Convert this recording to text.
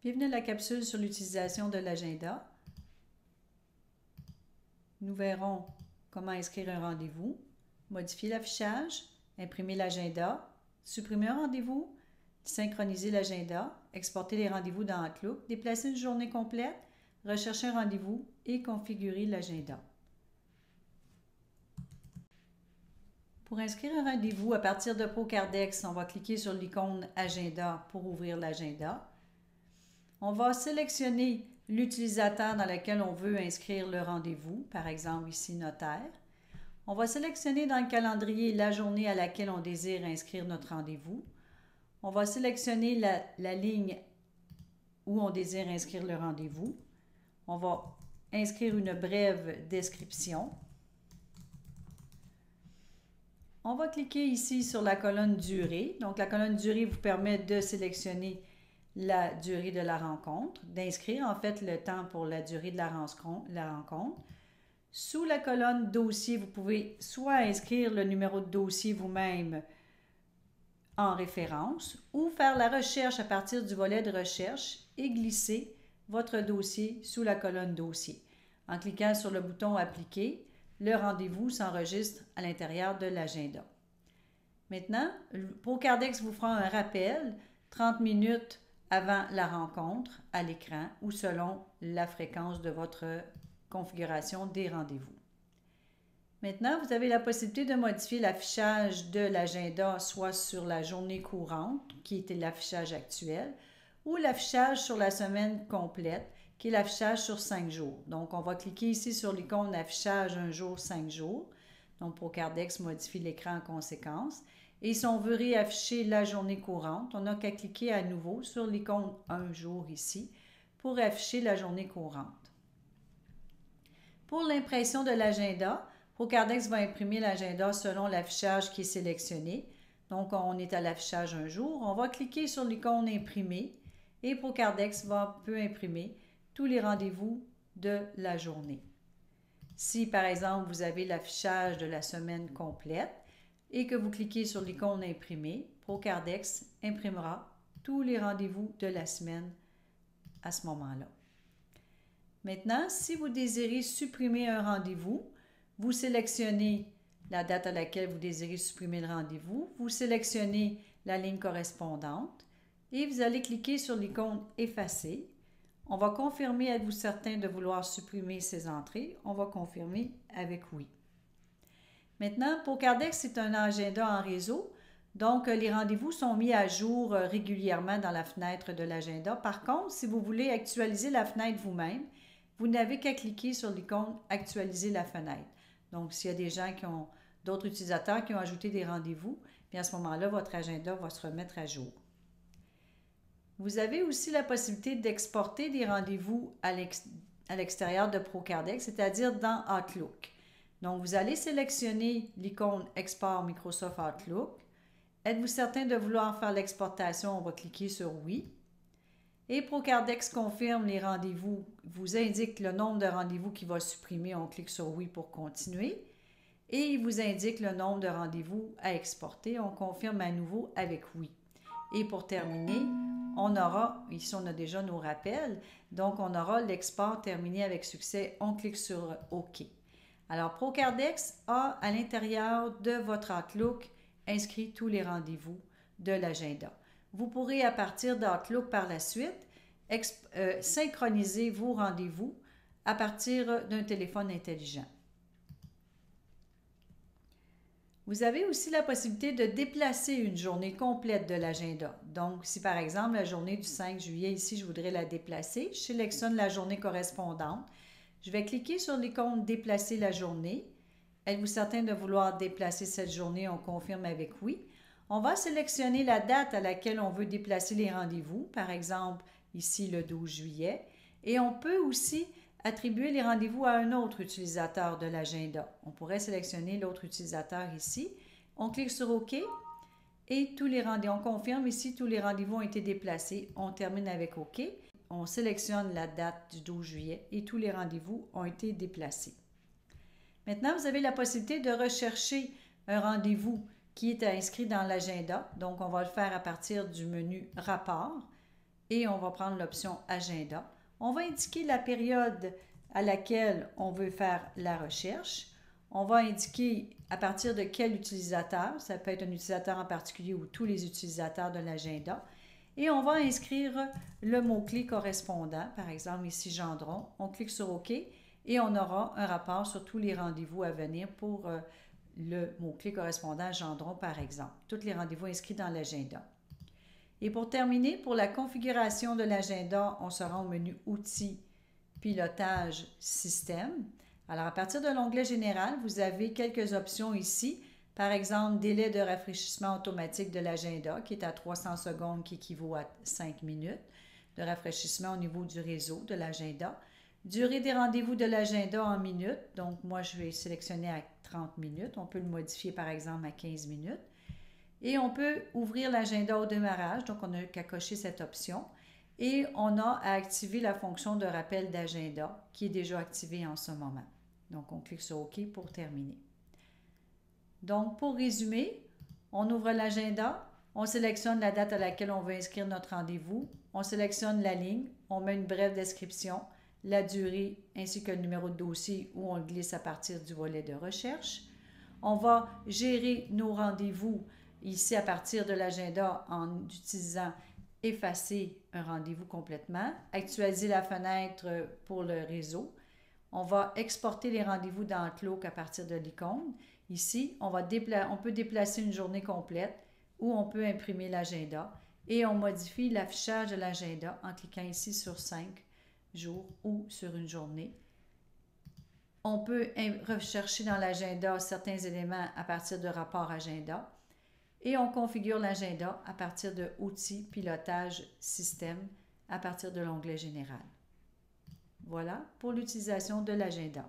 Bienvenue à la capsule sur l'utilisation de l'agenda. Nous verrons comment inscrire un rendez-vous, modifier l'affichage, imprimer l'agenda, supprimer un rendez-vous, synchroniser l'agenda, exporter les rendez-vous dans Outlook, déplacer une journée complète, rechercher un rendez-vous et configurer l'agenda. Pour inscrire un rendez-vous à partir de ProCardex, on va cliquer sur l'icône Agenda pour ouvrir l'agenda. On va sélectionner l'utilisateur dans lequel on veut inscrire le rendez-vous, par exemple ici notaire. On va sélectionner dans le calendrier la journée à laquelle on désire inscrire notre rendez-vous. On va sélectionner la ligne où on désire inscrire le rendez-vous. On va inscrire une brève description. On va cliquer ici sur la colonne durée. Donc la colonne durée vous permet de sélectionner la durée de la rencontre, d'inscrire en fait le temps pour la durée de la rencontre. Sous la colonne dossier, vous pouvez soit inscrire le numéro de dossier vous-même en référence ou faire la recherche à partir du volet de recherche et glisser votre dossier sous la colonne dossier. En cliquant sur le bouton appliquer, le rendez-vous s'enregistre à l'intérieur de l'agenda. Maintenant, ProCardex vous fera un rappel 30 minutes avant la rencontre à l'écran ou selon la fréquence de votre configuration des rendez-vous. Maintenant, vous avez la possibilité de modifier l'affichage de l'agenda soit sur la journée courante, qui était l'affichage actuel, ou l'affichage sur la semaine complète, qui est l'affichage sur 5 jours. Donc, on va cliquer ici sur l'icône affichage 1 jour, 5 jours. Donc, ProCardex modifie l'écran en conséquence. Et si on veut réafficher la journée courante, on n'a qu'à cliquer à nouveau sur l'icône 1 jour ici pour afficher la journée courante. Pour l'impression de l'agenda, ProCardex va imprimer l'agenda selon l'affichage qui est sélectionné. Donc, on est à l'affichage 1 jour. On va cliquer sur l'icône imprimer et ProCardex peut imprimer tous les rendez-vous de la journée. Si, par exemple, vous avez l'affichage de la semaine complète, et que vous cliquez sur l'icône imprimer, ProCardex imprimera tous les rendez-vous de la semaine à ce moment-là. Maintenant, si vous désirez supprimer un rendez-vous, vous sélectionnez la date à laquelle vous désirez supprimer le rendez-vous, vous sélectionnez la ligne correspondante et vous allez cliquer sur l'icône effacer. On va confirmer, êtes-vous certain de vouloir supprimer ces entrées? On va confirmer avec oui. Maintenant, ProCardex, c'est un agenda en réseau, donc les rendez-vous sont mis à jour régulièrement dans la fenêtre de l'agenda. Par contre, si vous voulez actualiser la fenêtre vous-même, vous n'avez qu'à cliquer sur l'icône « Actualiser la fenêtre ». Donc, s'il y a des gens d'autres utilisateurs qui ont ajouté des rendez-vous, bien à ce moment-là, votre agenda va se remettre à jour. Vous avez aussi la possibilité d'exporter des rendez-vous à l'extérieur de ProCardex, c'est-à-dire dans Outlook. Donc, vous allez sélectionner l'icône Export Microsoft Outlook. Êtes-vous certain de vouloir faire l'exportation? On va cliquer sur oui. Et ProCardex confirme les rendez-vous, vous indique le nombre de rendez-vous qu'il va supprimer. On clique sur oui pour continuer. Et il vous indique le nombre de rendez-vous à exporter. On confirme à nouveau avec oui. Et pour terminer, on aura, ici on a déjà nos rappels, donc on aura l'export terminé avec succès. On clique sur OK. Alors, ProCardex a à l'intérieur de votre Outlook inscrit tous les rendez-vous de l'agenda. Vous pourrez à partir d'Outlook par la suite synchroniser vos rendez-vous à partir d'un téléphone intelligent. Vous avez aussi la possibilité de déplacer une journée complète de l'agenda. Donc, si par exemple la journée du 5 juillet, ici je voudrais la déplacer, je sélectionne la journée correspondante. Je vais cliquer sur l'icône « Déplacer la journée ». Êtes-vous certain de vouloir déplacer cette journée? On confirme avec « Oui ». On va sélectionner la date à laquelle on veut déplacer les rendez-vous, par exemple ici le 12 juillet. Et on peut aussi attribuer les rendez-vous à un autre utilisateur de l'agenda. On pourrait sélectionner l'autre utilisateur ici. On clique sur OK et on confirme ici tous les rendez-vous ont été déplacés. On termine avec OK. On sélectionne la date du 12 juillet et tous les rendez-vous ont été déplacés. Maintenant, vous avez la possibilité de rechercher un rendez-vous qui est inscrit dans l'agenda. Donc, on va le faire à partir du menu « Rapport ». et on va prendre l'option Agenda. On va indiquer la période à laquelle on veut faire la recherche. On va indiquer à partir de quel utilisateur, ça peut être un utilisateur en particulier ou tous les utilisateurs de l'agenda. Et on va inscrire le mot-clé correspondant, par exemple ici Gendron. On clique sur OK et on aura un rapport sur tous les rendez-vous à venir pour le mot-clé correspondant Gendron, par exemple. Tous les rendez-vous inscrits dans l'agenda. Et pour terminer, pour la configuration de l'agenda, on se rend au menu Outils, Pilotage, Système. Alors, à partir de l'onglet Général, vous avez quelques options ici. Par exemple, délai de rafraîchissement automatique de l'agenda qui est à 300 secondes, qui équivaut à 5 minutes de rafraîchissement au niveau du réseau de l'agenda. Durée des rendez-vous de l'agenda en minutes. Donc, moi, je vais sélectionner à 30 minutes. On peut le modifier, par exemple, à 15 minutes. Et on peut ouvrir l'agenda au démarrage. Donc, on n'a qu'à cocher cette option. Et on a à activer la fonction de rappel d'agenda qui est déjà activée en ce moment. Donc, on clique sur OK pour terminer. Donc, pour résumer, on ouvre l'agenda, on sélectionne la date à laquelle on veut inscrire notre rendez-vous, on sélectionne la ligne, on met une brève description, la durée ainsi que le numéro de dossier où on le glisse à partir du volet de recherche. On va gérer nos rendez-vous ici à partir de l'agenda en utilisant effacer un rendez-vous complètement, actualiser la fenêtre pour le réseau. On va exporter les rendez-vous dans Outlook à partir de l'icône. Ici, on peut déplacer une journée complète ou on peut imprimer l'agenda et on modifie l'affichage de l'agenda en cliquant ici sur 5 jours ou sur une journée. On peut rechercher dans l'agenda certains éléments à partir de rapports agenda et on configure l'agenda à partir de Outils, Pilotage, Système à partir de l'onglet Général. Voilà pour l'utilisation de l'agenda.